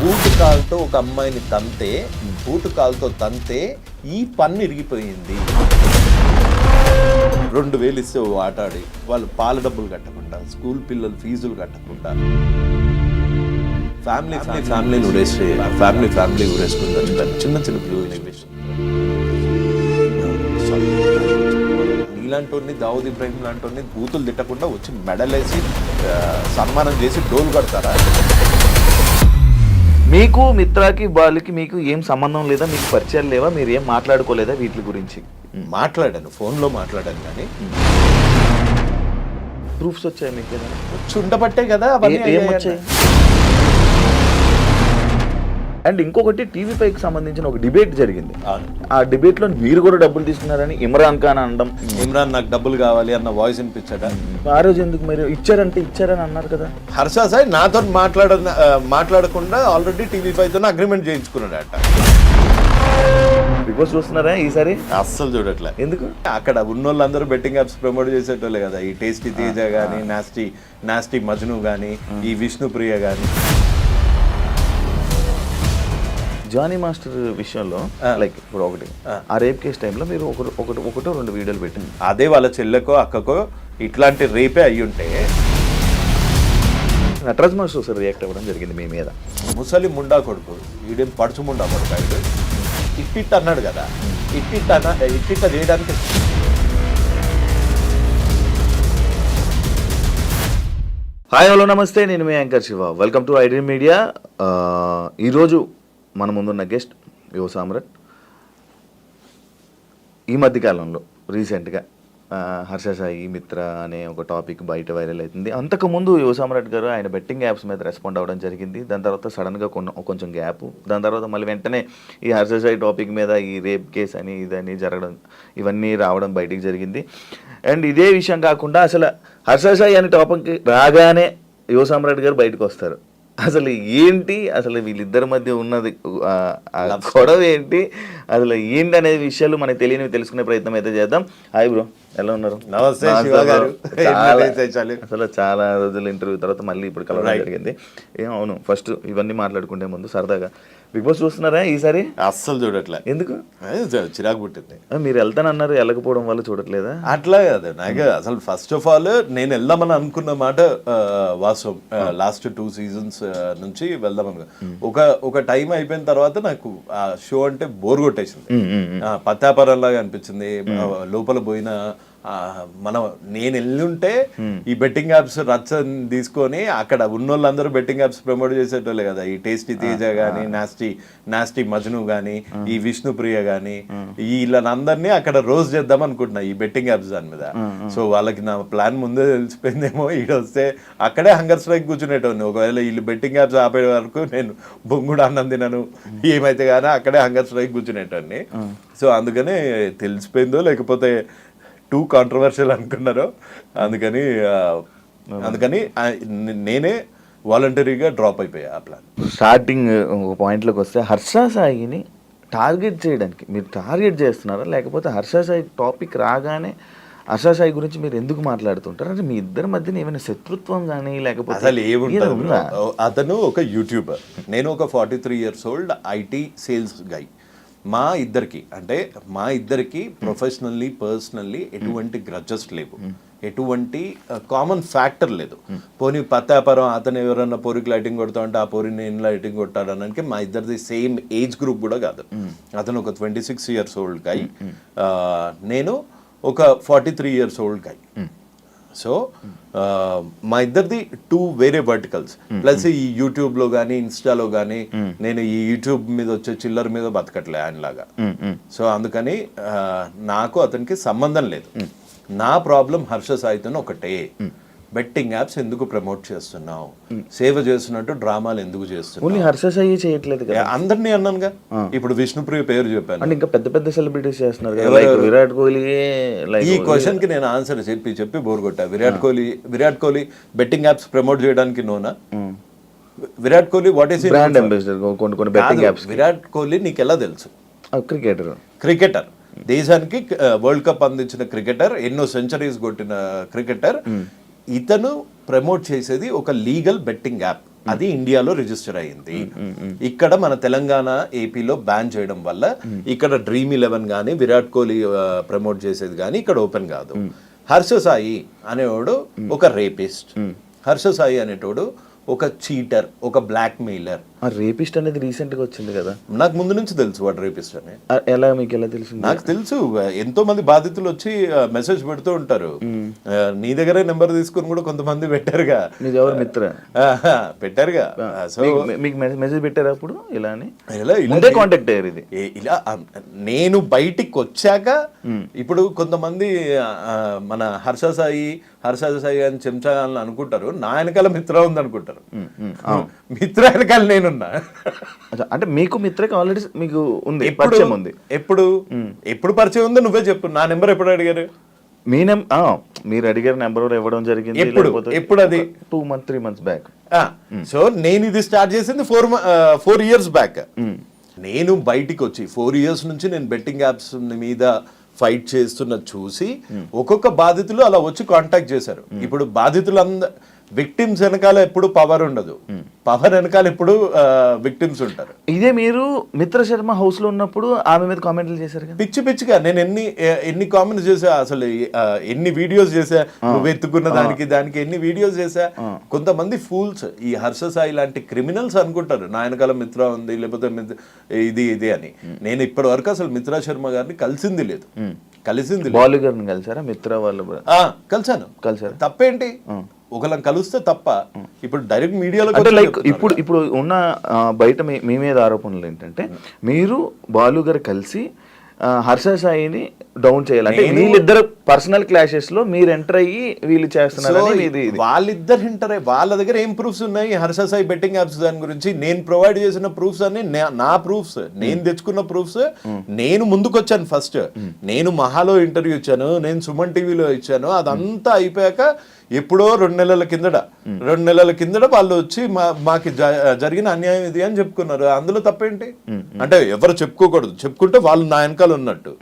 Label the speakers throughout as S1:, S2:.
S1: Boot కాలుతో ఒక అమ్మాయిని తంతే, బూటు కాలుతో తంతే ఈ పన్ను ఇరిగిపోయింది. 2000 ఇస్తే ఆట ఆడి వాళ్ళు పాల డబ్బులు కట్టకుండా, స్కూల్ పిల్లలు ఫీజులు కట్టకుండా, ఫ్యామిలీ ఊరేసుకుంటారు చిన్న చిన్న పిల్లల్ని. నీలాంటి దావుద్ ఇబ్రాహిం లాంటి బూతులు తిట్టకుండా వచ్చి మెడలేసి సన్మానం చేసి డోలు కడతారా?
S2: మీకు మిత్రాకి వాళ్ళకి మీకు ఏం సంబంధం లేదా, మీకు పరిచయాలు లేవా, మీరు ఏం మాట్లాడుకోలేదా వీటి గురించి?
S1: మాట్లాడాను, ఫోన్లో మాట్లాడాను, కానీ
S2: ప్రూఫ్స్ వచ్చాయి మీకు?
S1: వచ్చి ఉండబట్టే కదా
S2: ఏమొచ్చాయి. అండ్ ఇంకొకటి టీవీ5కి సంబంధించిన ఒక డిబేట్ జరిగింది. ఆ డిబేట్ లో మీరు కూడా డబ్బులు తీసుకున్నారని ఇమ్రాన్ ఖాన్ అనడం.
S1: ఇమ్రాన్ నాకు డబ్బులు కావాలి అన్న వాయిస్ వినిపించాడా?
S2: ఆ రోజు ఎందుకు మీరు ఇచ్చారని అన్నారు కదా.
S1: హర్ష సాయి నాతో మాట్లాడకుండా ఆల్రెడీ టీవీ5తో అగ్రిమెంట్ చేయించుకున్నాడట.
S2: బిగ్ బాస్ చూస్తున్నారా ఈసారి?
S1: అస్సలు చూడట్లే.
S2: ఎందుకు?
S1: అక్కడ ఉన్నోళ్ళందరూ బెట్టింగ్ యాప్స్ ప్రమోట్ చేసేటోళ్ళే కదా. ఈ టేస్టీ తేజ కానీ, నాస్టీ మజ్ను కానీ, ఈ విష్ణుప్రియ కానీ.
S2: జానీ మాస్టర్ విషయంలో లైక్ ఇప్పుడు ఒకటి ఆ రేప్ కేసు టైంలో మీరు ఒకటో 2 వీడియోలు పెట్టింది.
S1: అదే వాళ్ళ చెల్లెకో అక్కకో ఇట్లాంటి రేపే అయ్యి ఉంటే
S2: నటరాజ్ మాస్టర్ సార్ రియాక్ట్ అవ్వడం జరిగింది మీ మీద.
S1: ముసలి ముండా కొడుకు, వీడేం పడుచు ముండా కొడుకు, ఆయన ఇట్టిట్ అన్నాడు కదా. ఇట్టిట్ట చేయడానికి
S2: హాయ్ హలో నమస్తే, నేను మీ anchor Shiva. Welcome to iDream Media. ఈరోజు మన ముందున్న గెస్ట్ యువ సామ్రాట్. ఈ మధ్యకాలంలో రీసెంట్గా హర్ష సాయి మిత్ర అనే ఒక టాపిక్ బయట వైరల్ అవుతుంది. అంతకుముందు యువ సామ్రాట్ గారు ఆయన బెట్టింగ్ యాప్స్ మీద రెస్పాండ్ అవ్వడం జరిగింది. దాని తర్వాత సడన్గా కొంచెం గ్యాప్, దాని తర్వాత మళ్ళీ వెంటనే ఈ హర్ష సాయి టాపిక్ మీద ఈ రేప్ కేసు అని ఇదని జరగడం, ఇవన్నీ రావడం బయటికి జరిగింది. అండ్ ఇదే విషయం కాకుండా అసలు హర్ష సాయి అనే టాపిక్ రాగానే యువ సామ్రాట్ గారు బయటకు వస్తారు. అసలు ఏంటి, అసలు వీళ్ళిద్దరి మధ్య ఉన్నది గొడవ ఏంటి, అసలు ఏంటి అనే విషయాలు మనకు తెలియనివి తెలుసుకునే ప్రయత్నం అయితే చేద్దాం. హాయ్ బ్రో, ఎలా ఉన్నారు?
S1: నమస్తే.
S2: అసలు చాలా రోజుల ఇంటర్వ్యూ తర్వాత మళ్ళీ ఇప్పుడు కలవడం జరిగింది. అవును, ఫస్ట్ ఇవన్నీ మాట్లాడుకుంటే ముందు సరదాగా బిగ్ బాస్ చూస్తున్నారా ఈసారి?
S1: అస్సలు చూడట్లే.
S2: ఎందుకు?
S1: చిరాకు పుట్టింది.
S2: మీరు వెళ్తానన్నారు, వెళ్ళకపోవడం వల్ల చూడట్లేదా?
S1: అట్లా కాదు, నాకు అసలు ఫస్ట్ ఆఫ్ ఆల్ నేను వెళ్దామని అనుకున్న మాట వాస్తవం. లాస్ట్ 2 సీజన్స్ నుంచి వెళ్దామని ఒక టైం అయిపోయిన తర్వాత నాకు ఆ షో అంటే బోర్ కొట్టేసింది. పత్యాపారంలాగా అనిపించింది. లోపల పోయిన నేను వెళ్ళుంటే ఈ బెట్టింగ్ యాప్స్ రచ్చని తీసుకొని అక్కడ ఉన్నోళ్ళందరూ బెట్టింగ్ యాప్స్ ప్రమోట్ చేసేటోళ్ళే కదా. ఈ టేస్టీ తేజ కానీ, నాస్టీ మజ్ను కానీ, ఈ విష్ణుప్రియ కానీ, వీళ్ళందరినీ అక్కడ రోజు చేద్దాం అనుకుంటున్నా ఈ బెట్టింగ్ యాప్స్ దాని మీద. సో వాళ్ళకి నా ప్లాన్ ముందే తెలిసిపోయిందేమో. వస్తే అక్కడే హంగర్ స్ట్రైక్ కూర్చునేటోని. ఒకవేళ వీళ్ళు బెట్టింగ్ యాప్స్ ఆపే వరకు నేను బొంగుడు అన్నం తినను, ఏమైతే కానీ అక్కడే హంగర్ స్ట్రైక్ కూర్చునేటోని. సో అందుకని తెలిసిపోయిందో లేకపోతే టూ కాంట్రవర్షియల్ అనుకున్నారో, అందుకని నేనే వాలంటరీగా డ్రాప్ అయిపోయా ఆ ప్లాన్.
S2: స్టార్టింగ్ ఒక పాయింట్లోకి వస్తే హర్ష సాయిని టార్గెట్ చేయడానికి మీరు టార్గెట్ చేస్తున్నారా, లేకపోతే హర్ష సాయి టాపిక్ రాగానే హర్ష సాయి గురించి మీరు ఎందుకు మాట్లాడుతుంటారు? అంటే మీ ఇద్దరి మధ్యన ఏమైనా శత్రుత్వం కానీ లేకపోతే
S1: అసలు ఏముంటుంది? అతను ఒక యూట్యూబర్, నేను ఒక 43 years old ఐటీ సేల్స్ గై. మా ఇద్దరికి ప్రొఫెషనల్లీ పర్సనల్లీ ఎటువంటి గ్రడ్జెస్ లేవు, ఎటువంటి కామన్ ఫ్యాక్టర్ లేదు. పోనీ పత్యాపారం అతను ఎవరన్నా పోరికి లైటింగ్ కొడతా అంటే ఆ పోరి నేను లైటింగ్ కొట్టాడనడానికి మా ఇద్దరిది సేమ్ ఏజ్ గ్రూప్ కూడా కాదు. అతను ఒక 26 years old గై, నేను ఒక 43 years old గై. సో మా ఇద్దరిది 2 వేరే వర్టికల్స్. ప్లస్ ఈ యూట్యూబ్లో కానీ ఇన్స్టాలో కానీ నేను ఈ యూట్యూబ్ మీద వచ్చే చిల్లర మీద బతకట్లే ఆయనలాగా. సో అందుకని నాకు అతనికి సంబంధం లేదు. నా ప్రాబ్లం హర్ష సాయితో ఒకటే, బెట్టింగ్ యాప్స్ ఎందుకు ప్రమోట్ చేస్తున్నావు, సేవ చేస్తున్నట్టు డ్రామాలు ఎందుకు చేస్తున్నావు?
S2: హర్ష సాయి చేయట్లేదు కదా,
S1: అందరినీ అన్నానుగా. ఇప్పుడు విష్ణుప్రియ పేరు చెప్పాను,
S2: ఇంకా పెద్ద పెద్ద సెలబ్రిటీస్ చేస్తున్నారు. విరాట్ కోహ్లీ.
S1: ఈ క్వశ్చన్ కి నేను ఆన్సర్ చెప్పి బోర్ కొట్టా. Virat Kohli betting apps promote చేయడానికి నోనా? Virat Kohli what is
S2: brand ambassador కొన్ని బెట్టింగ్ యాప్స్.
S1: విరాట్ కోహ్లీ నీకు ఎలా తెలుసు? క్రికెటర్, దేశానికి వరల్డ్ కప్ అందించిన క్రికెటర్, ఎన్నో సెంచరీస్ కొట్టిన క్రికెటర్. ఇతను ప్రమోట్ చేసేది ఒక లీగల్ బెట్టింగ్ యాప్. అది ఇండియాలో రిజిస్టర్ అయింది. ఇక్కడ మన తెలంగాణ ఏపీలో బ్యాన్ చేయడం వల్ల ఇక్కడ డ్రీమ్ 11 కానీ విరాట్ కోహ్లీ ప్రమోట్ చేసేది కానీ ఇక్కడ ఓపెన్ కాదు. హర్ష సాయి అనేవాడు ఒక రేపిస్ట్, హర్ష సాయి అనేటోడు ఒక చీటర్, ఒక బ్లాక్ మెయిలర్.
S2: రేపిస్ట్ అనేది రీసెంట్ గా వచ్చింది కదా,
S1: నాకు ముందు నుంచి తెలుసు వాడు రేపిస్ట్ అని.
S2: ఎలా మీకు ఎలా తెలిసింది?
S1: నాకు తెలుసు, ఎంతో మంది బాధితులు వచ్చి మెసేజ్ పెడుతూ ఉంటారు. నీ దగ్గరే నెంబర్ తీసుకుని కూడా కొంతమంది పెట్టారుగా.
S2: మీకు ఎవరు మిత్ర
S1: పెట్టారుగా. సో
S2: మీకు మెసేజ్ పెట్టారు అప్పుడు ఇలా అని
S1: ముందే
S2: కాంటాక్ట్ అయ్యారు? ఇది
S1: ఇలా నేను బయటికి వచ్చాక ఇప్పుడు కొంతమంది మన హర్ష సాయి అని చెంచా అని అనుకుంటారు, నా వెనకాల మిత్ర ఉంది అనుకుంటారు. మిత్ర వెనకాల నేనున్నా.
S2: అంటే మీకు మిత్రకి ఆల్రెడీ మీకు ఉంది, పరిచయం ఉంది.
S1: ఎప్పుడు పరిచయం ఉందో నువ్వే చెప్పు. నా నెంబర్ ఎప్పుడు అడిగారు?
S2: మీరు అడిగారు నెంబర్ ఇవ్వడం జరిగింది.
S1: ఎప్పుడు అది?
S2: 3 months బ్యాక్.
S1: సో నేను ఇది స్టార్ట్ చేసింది 4 years బ్యాక్. నేను బయటికి వచ్చి 4 years నుంచి నేను బెట్టింగ్ యాప్స్ మీద ఫైట్ చేస్తున్న చూసి ఒక్కొక్క బాధితులు అలా వచ్చి కాంటాక్ట్ చేశారు. ఇప్పుడు బాధితులందరూ విక్టిమ్స్ వెనకాల ఎప్పుడు పవర్ ఉండదు, పవర్ వెనకాల ఎప్పుడు విక్టిమ్స్ ఉంటారు.
S2: ఇదే మీరు మిత్ర శర్మ హౌస్ లో ఉన్నప్పుడు ఆమె మీద కామెంట్లు చేశారు కదా,
S1: పిచ్చిగా. నేను ఎన్ని కామెంట్స్ చేసా, అసలు ఎన్ని వీడియోస్ చేసా, నువ్వు ఎత్తుకున్న దానికి ఎన్ని వీడియోస్ చేసా. కొంతమంది ఫూల్స్, ఈ హర్ష సాయి లాంటి క్రిమినల్స్ అనుకుంటారు నా వెనకాల మిత్ర ఉంది, లేకపోతే ఇది అని. నేను ఇప్పటి వరకు అసలు మిత్రా శర్మ గారిని కలిసింది లేదు.
S2: బాలు గారిని కలిసారా? మిత్ర వాళ్ళు
S1: కలిసాను. తప్పేంటి? ఒకళ్ళని కలిస్తే తప్ప. ఇప్పుడు డైరెక్ట్ మీడియాలో
S2: ఇప్పుడు ఉన్న బయట మీ మీద ఆరోపణలు ఏంటంటే మీరు బాలు గారు కలిసి హర్ష సాయిని డౌన్ చేయాలి, అంటే వీళ్ళిద్దరు పర్సనల్ క్లాషెస్ లో మీరు ఎంటర్ అయ్యి వీళ్ళు చేస్తున్నారు.
S1: వాళ్ళిద్దరు ఎంటర్ అయ్యి వాళ్ళ దగ్గర ఏం ప్రూఫ్స్ ఉన్నాయి హర్ష సాయి బెట్టింగ్ యాప్స్ దాని గురించి? నేను ప్రొవైడ్ చేసిన ప్రూఫ్స్ అన్ని నా ప్రూఫ్స్, నేను తెచ్చుకున్న ప్రూఫ్స్. నేను ముందుకు వచ్చాను ఫస్ట్. నేను మహాలో ఇంటర్వ్యూ ఇచ్చాను, నేను సుమన్ టీవీలో ఇచ్చాను. అదంతా అయిపోయాక ఎప్పుడో 2 నెలల కిందట వాళ్ళు వచ్చి మాకు జరిగిన అన్యాయం ఇది అని చెప్పుకున్నారు. అందులో తప్పేంటి? అంటే ఎవరు చెప్పుకోకూడదు, చెప్పుకుంటే వాళ్ళు నా వెనకాల ఉన్నట్టు.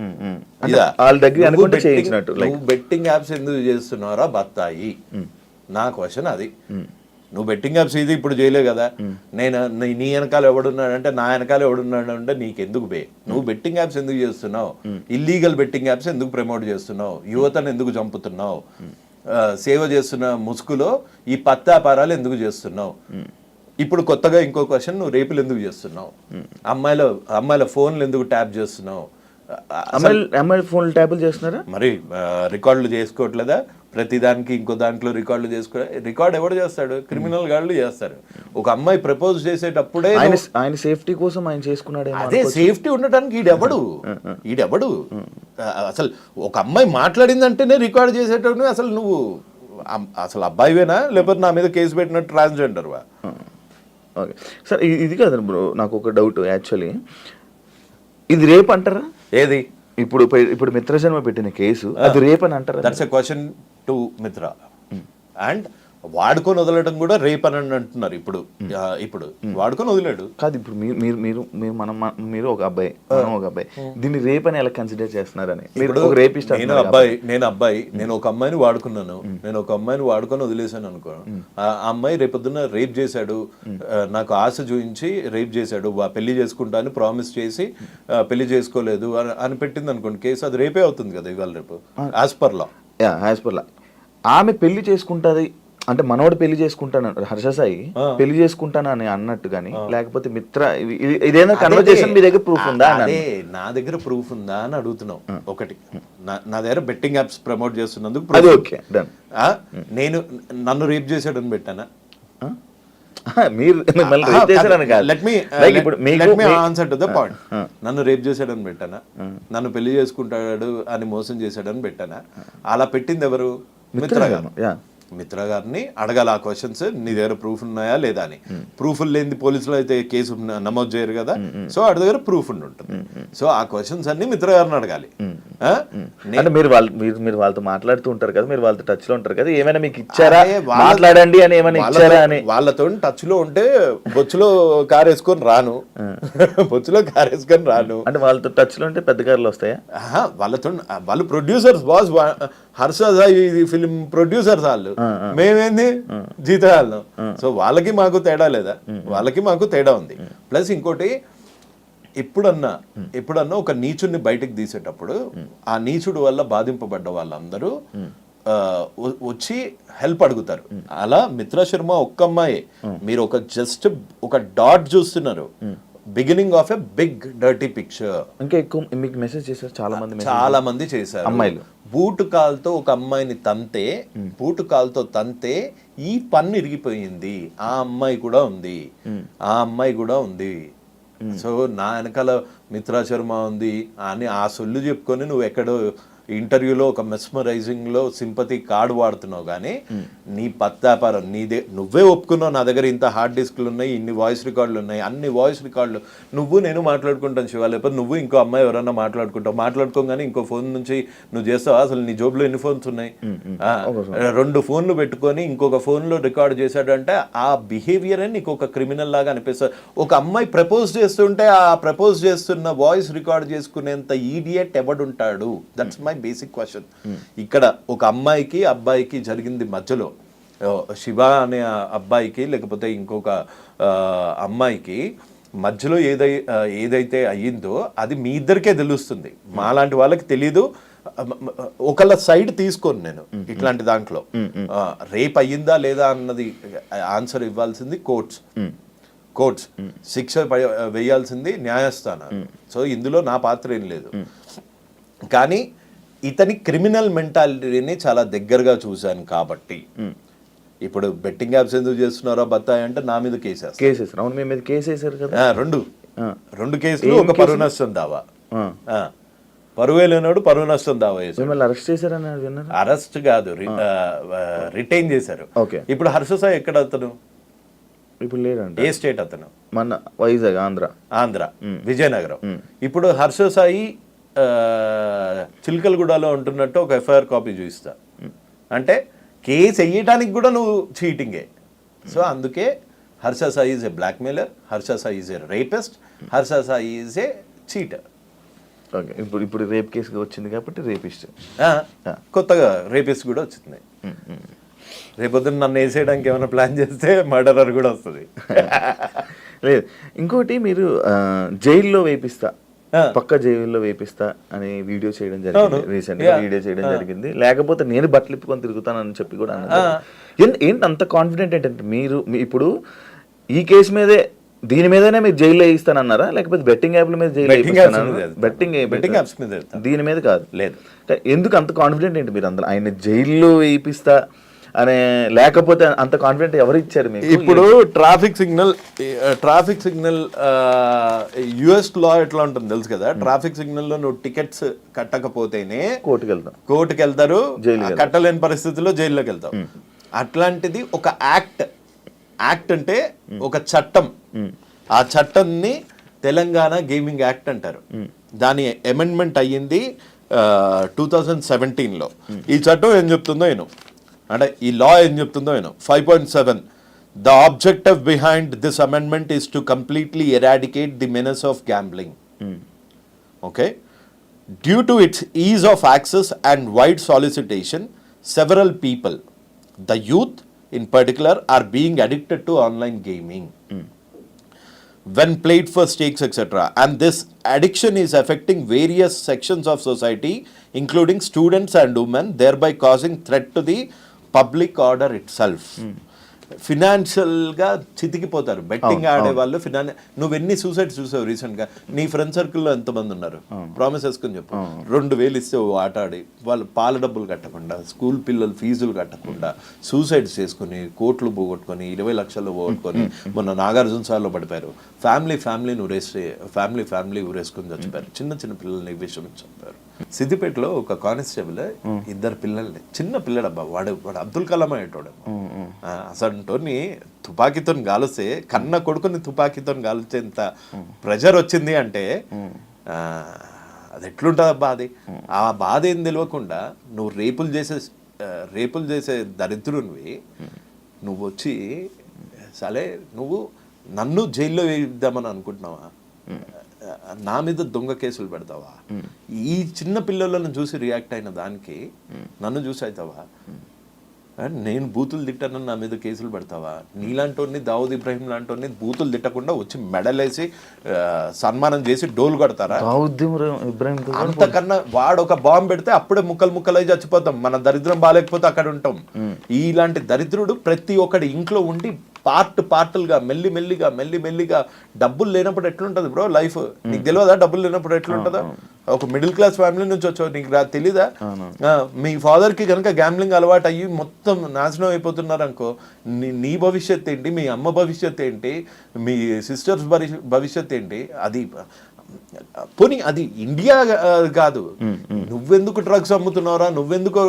S1: నువ్వు బెట్టింగ్ యాప్స్ ఎందుకు చేస్తున్నారా బత్తాయి? నా క్వశ్చన్ అది. నువ్వు బెట్టింగ్ యాప్స్ ఇది ఇప్పుడు చేయలేవు కదా. నేను నీ వెనకాల ఎవడున్నాడంటే, నా వెనకాల ఎవడున్నాడు అంటే నీకెందుకు బే? నువ్వు బెట్టింగ్ యాప్స్ ఎందుకు చేస్తున్నావు? ఇల్లీగల్ బెట్టింగ్ యాప్స్ ఎందుకు ప్రమోట్ చేస్తున్నావు? యువతను ఎందుకు చంపుతున్నావు? సేవ చేస్తున్న ముసుగులో ఈ పత్తాపారాలు ఎందుకు చేస్తున్నావు? ఇప్పుడు కొత్తగా ఇంకో క్వశ్చన్, నువ్వు రేపులు ఎందుకు చేస్తున్నావు? అమ్మాయిల ఫోన్లు ఎందుకు ట్యాప్ చేస్తున్నావు?
S2: అమ్మాయిల ఫోన్లు ట్యాపులు చేస్తున్నారా?
S1: మరి రికార్డులు చేసుకోవట్లేదా? ప్రతి దానికి ఇంకో దాంట్లో రికార్డ్ ఎవడు చేస్తాడు? క్రిమినల్ గాళ్ళు చేస్తారు. ఒక అమ్మాయి ప్రపోజ్ చేసేటప్పుడే
S2: ఆయన సేఫ్టీ కోసం ఆయన చేసుకున్నాడు.
S1: అదే సేఫ్టీ ఉండటానికి ఈడెవడు అసలు ఒక అమ్మాయి మాట్లాడిందంటేనే రికార్డ్ చేసేటప్పుడు అసలు నువ్వు అసలు అబ్బాయివేనా, లేకపోతే నా మీద కేసు పెట్టినట్టు ట్రాన్స్జెండర్వా?
S2: ఓకే సార్, ఇది కాదు బ్రో, నాకు ఒక డౌట్. యాక్చువల్లీ ఇది రేప్ అంటారా?
S1: ఏది?
S2: ఇప్పుడు మిత్ర శర్మ పెట్టిన కేసు అది రేప్ అని అంటారా?
S1: దట్స్ ఎ క్వశ్చన్ టు మిత్ర. అండ్ వాడుకొని వదలడం కూడా రేప్ అని అంటున్నారు. ఇప్పుడు వాడుకొని వదిలేడు
S2: కాదు. ఇప్పుడు మీరు ఒక అబ్బాయి, దీన్ని రేప్ అని ఎలా కన్సిడర్ చేస్తున్నారని ఒక రేపిస్ట్.
S1: నేను ఒక అమ్మాయిని వాడుకున్నాను, నేను ఒక అమ్మాయిని వాడుకొని వదిలేసాను అనుకో. ఆ అమ్మాయి రేపొద్దున రేప్ చేశాడు, నాకు ఆశ చూపించి రేప్ చేశాడు, పెళ్లి చేసుకుంటా అని ప్రామిస్ చేసి పెళ్లి చేసుకోలేదు అని పెట్టింది అనుకోండి కేసు, అది రేపే అవుతుంది కదా ఇవాళ రేపు యాజ్ పర్ లా.
S2: ఆమె పెళ్లి చేసుకుంటుంది అంటే మనోడు పెళ్లి చేసుకుంటాను, హర్ష సాయి పెళ్లి చేసుకుంటాను అని అన్నట్టు గానీ, లేకపోతే మిత్ర ఇదేనా కన్వర్జేషన్ మీ దగ్గర ప్రూఫ్ ఉందా?
S1: అదే నా దగ్గర ప్రూఫ్ ఉందా అని అడుగుతున్నావు. ఒకటి, నా దగ్గర బెట్టింగ్ యాప్స్ ప్రమోట్ చేస్తున్నందుకు నేను నన్ను రేప్ చేశాడని పెట్టానా? నన్ను రేప్ చేశాడని పెట్టానా? నన్ను పెళ్లి చేసుకుంటాడు అని మోసం చేశాడని పెట్టానా? అలా పెట్టింది ఎవరు? మిత్ర గారు. మిత్ర గారిని అడగాలి ఆ క్వశ్చన్స్, నీ దగ్గర ప్రూఫ్ ఉన్నాయా లేదా అని. ప్రూఫ్లు లేని పోలీసులు అయితే కేసు నమోదు చేయరు కదా. సో వాడి దగ్గర ప్రూఫ్ ఉంటుంది. సో ఆ క్వశ్చన్స్ అన్ని మిత్ర గారిని అడగాలి. ఆ?
S2: అంటే మీరు వాళ్ళతో మాట్లాడుతూ ఉంటారు కదా, మీరు వాళ్ళతో టచ్ లో ఉంటారు కదా, ఏమైనా మీకు ఇచ్చారా
S1: అదే
S2: మాట్లాడండి అని ఏమైనా ఇచ్చారా అని?
S1: వాళ్ళతో టచ్ లో ఉంటే బొచ్చులో కారు వేసుకొని రాను, బొచ్చులో కారు వేసుకొని రాను.
S2: అంటే వాళ్ళతో టచ్ లో ఉంటే పెద్ద కార్లు వస్తాయా?
S1: వాళ్ళతో వాళ్ళు producers boss, Harsha Sai film producers వాళ్ళు, మేమేంది జీతగాళ్ళం. సో వాళ్ళకి మాకు తేడా లేదా? వాళ్ళకి మాకు తేడా ఉంది. ప్లస్ ఇంకోటి, ఎప్పుడన్నా ఒక నీచుడిని బయటకు తీసేటప్పుడు ఆ నీచుడు వల్ల బాధింపబడ్డ వాళ్ళందరూ వచ్చి హెల్ప్ అడుగుతారు. అలా మిత్రా శర్మ ఒక్క అమ్మాయి, మీరు జస్ట్ ఒక డాట్ చూస్తున్నారు, beginning of a big dirty picture.
S2: ఇంకా ఎక్కువ మీకు మెసేజ్ చేశారు
S1: చాలా మంది చేశారు.
S2: అమ్మాయిలు
S1: బూటు కాల్తో ఒక అమ్మాయిని బూటు కాల్తో తంతే ఈ పన్ను ఇరిగిపోయింది, ఆ అమ్మాయి కూడా ఉంది. సో నా వెనకాల మిత్రా శర్మ ఉంది అని ఆ సొల్లు చెప్పుకొని నువ్వు ఎక్కడో ఇంటర్వ్యూలో ఒక మెస్మరైజింగ్ లో సింపతి కార్డు వాడుతున్నావు, కానీ నీ పత్తాపారం నీదే. నువ్వే ఒప్పుకున్నావు నా దగ్గర ఇంత హార్డ్ డిస్క్లు ఉన్నాయి, ఇన్ని వాయిస్ రికార్డులు ఉన్నాయి, అన్ని వాయిస్ రికార్డులు నేను మాట్లాడుకుంటాను శివ, లేకపోతే నువ్వు ఇంకో అమ్మాయి ఎవరన్నా మాట్లాడుకోగానే ఇంకో ఫోన్ నుంచి నువ్వు చేస్తావా? అసలు నీ జోబులో ఎన్ని ఫోన్స్ ఉన్నాయి? 2 ఫోన్లు పెట్టుకొని ఇంకొక ఫోన్ లో రికార్డ్ చేశాడంటే ఆ బిహేవియర్ నీకు ఒక క్రిమినల్ లాగా అనిపిస్తుంది. ఒక అమ్మాయి ప్రపోజ్ చేస్తుంటే ఆ ప్రపోజ్ చేస్తున్న వాయిస్ రికార్డ్ చేసుకునేంత ఈడియట్ ఎవడుంటాడు? That's my basic question. ఇక్కడ ఒక అబ్బాయికి జరిగింది మధ్యలో, శివ అనే అబ్బాయికి లేకపోతే ఇంకొక అమ్మాయికి మధ్యలో ఏదైతే అయ్యిందో అది మీ ఇద్దరికే తెలుస్తుంది, మాలాంటి వాళ్ళకి తెలీదు. ఒకళ్ళ సైడ్ తీసుకోను నేను ఇట్లాంటి దాంట్లో. రేప్ అయ్యిందా లేదా అన్నది ఆన్సర్ ఇవ్వాల్సింది కోర్ట్స్, శిక్ష వేయాల్సింది న్యాయస్థానం. సో ఇందులో నా పాత్ర ఏం లేదు. కానీ ఇతని క్రిమినల్ మెంటాలిటీని చాలా దగ్గరగా చూశాను కాబట్టి, ఇప్పుడు బెట్టింగ్ యాప్స్ ఎందుకు చేస్తున్నారో బత్తాయి అంటే నా మీద కేసేస్తారు.
S2: అవును, మీ మీద కేసేసారు కదా.
S1: రెండు కేసులు, ఒక పరువు నష్టం దావా. పరువే లేనాడు పరువు నష్టం దావా
S2: మిమ్మల్ని అరెస్ట్ చేశారని విన్నారు?
S1: అరెస్ట్ కాదు, రిటైన్ చేశారు. ఇప్పుడు హర్ష సాయి ఎక్కడ అతను?
S2: ఇప్పుడు లేదంట.
S1: ఏ స్టేట్ అతను?
S2: మన వైజాగ్, ఆంధ్ర,
S1: విజయనగరం. ఇప్పుడు హర్ష సాయి చిలకలగూడలో ఉంటున్నట్టు ఒక ఎఫ్ఐఆర్ కాపీ చూపిస్తా అంటే కేసు వేయటానికి కూడా నువ్వు చీటింగే. సో అందుకే Harsha Sai is a blackmailer, Harsha Sai is a rapist, Harsha Sai is a cheater.
S2: Okay, ఇప్పుడు రేప్ కేసు వచ్చింది కాబట్టి రేపిస్ట్.
S1: కొత్తగా రేపిస్ట్ కూడా వచ్చింది. రేపొద్దున నన్ను వేసేయడానికి ఏమైనా ప్లాన్ చేస్తే మర్డరర్ కూడా వస్తుంది.
S2: లేదు, ఇంకోటి, మీరు జైల్లో వేపిస్తా, పక్క జైల్లో వేపిస్తా అని వీడియో చేయడం జరిగింది, రీసెంట్ గా వీడియో చేయడం జరిగింది. లేకపోతే నేను బట్టలు ఇప్పుకొని తిరుగుతానని చెప్పి కూడా అన్నారు. ఏంటి అంత కాన్ఫిడెంట్? ఏంటంటే మీరు ఇప్పుడు ఈ కేసు మీదే, దీని మీదనే మీరు జైల్లో వేయిస్తానన్నారా, లేకపోతే బెట్టింగ్ యాప్ల మీద జైల్లో బెట్టింగ్ యాప్స్ మీద దీని మీద కాదు? లేదు. ఎందుకు అంత కాన్ఫిడెంట్ ఏంటి మీరు అందరూ? ఆయన జైల్లో వేయిస్తా అనే, లేకపోతే అంత కాన్ఫిడెంట్ ఎవరు ఇచ్చారు మీకు?
S1: ఇప్పుడు ట్రాఫిక్ సిగ్నల్ యుఎస్ లా ఎట్లా ఉంటుంది తెలుసు కదా. ట్రాఫిక్ సిగ్నల్ లో నువ్వు టికెట్స్ కట్టకపోతేనే కోర్టుకి వెళ్తారు, కట్టలేని పరిస్థితుల్లో జైల్లోకి వెళ్తావు. అట్లాంటిది ఒక యాక్ట్ అంటే ఒక చట్టం. ఆ చట్టాన్ని తెలంగాణ గేమింగ్ యాక్ట్ అంటారు. దాని అమెండ్మెంట్ అయ్యింది 2017లో. ఈ చట్టం ఏం చెప్తుందో అంటే ఈ లా ఏం చెప్తుందో 5.7 The objective behind this amendment is to completely eradicate the menace of gambling. Okay? Due to its ease of access and wide solicitation, several people, the youth in particular, are being addicted to online gaming. When played for stakes, etc. And this addiction is affecting various sections of society, including students and women, thereby causing threat to the public order itself. Financial గా చితికిపోతారు betting ఆడే వాళ్ళు. నువ్వు ఎన్ని suicides చూసావు recent గా? నీ friend సర్కిల్లో ఎంతమంది ఉన్నారు? ప్రామిస్ వేసుకొని చెప్పు. 2,000 ఇస్తే ఆట ఆడి వాళ్ళు పాల డబ్బులు కట్టకుండా, స్కూల్ పిల్లలు ఫీజులు కట్టకుండా సూసైడ్స్ చేసుకుని, కోట్లు పోగొట్టుకొని, 20 లక్షలు పోగొట్టుకొని మొన్న నాగార్జున సార్లో పడిపోయారు. ఫ్యామిలీ ఊరేసుకొని చచ్చిపోయారు. చిన్న పిల్లల్ని విషయం చంపారు. సిద్దిపేటలో ఒక కానిస్టేబుల్ 2 పిల్లల్ని, చిన్న పిల్లడబ్బా, వాడు అబ్దుల్ కలాం అయ్యేటోడు. అసంటోని తుపాకీతో గాలిస్తే, కన్న కొడుకుని తుపాకీతో గాలిచేంత ప్రెజర్ వచ్చింది అంటే అది ఎట్లుంటుంది బాధ? ఆ బాధ ఏం తెలియకుండా నువ్వు రేపులు చేసే దరిద్రునివి నువ్వు వచ్చి సరే నువ్వు నన్ను జైల్లో వేయిద్దామని అనుకుంటున్నావా? నా మీద దొంగ కేసులు పెడతావా? ఈ చిన్న పిల్లలను చూసి రియాక్ట్ అయిన దానికి నన్ను చూసి అవుతావా? నేను బూతులు తిట్టానని నా మీద కేసులు పెడతావా? నీలాంటి దావుద్ ఇబ్రాహిం లాంటి బూతులు తిట్టకుండా వచ్చి మెడలేసి సన్మానం చేసి డోలు కొడతారా? అంతకన్నా వాడు ఒక బాంబు పెడితే అప్పుడే ముక్కలై చచ్చిపోతాం. మన దరిద్రం బాగాలేకపోతే అక్కడ ఉంటాం. ఇలాంటి దరిద్రుడు ప్రతి ఒక్కడి ఇంట్లో ఉండి పార్టులుగా మెల్లిమెల్లిగా డబ్బులు లేనప్పుడు ఎట్లుంటది బ్రో లైఫ్? నీకు తెలియదా డబ్బులు లేనప్పుడు ఎట్లుంటుందా? ఒక మిడిల్ క్లాస్ ఫ్యామిలీ నుంచి వచ్చావు, నీకు తెలీదా? మీ ఫాదర్ కి కనుక గ్యాంబ్లింగ్ అలవాటు అయ్యి మొత్తం నాశనం అయిపోతున్నారు అనుకో, నీ భవిష్యత్ ఏంటి? మీ అమ్మ భవిష్యత్ ఏంటి? మీ సిస్టర్స్ భవిష్యత్ ఏంటి? అది పోనీ అది ఇండియా కాదు. నువ్వెందుకు డ్రగ్స్ అమ్ముతున్నారా, నువ్వెందుకు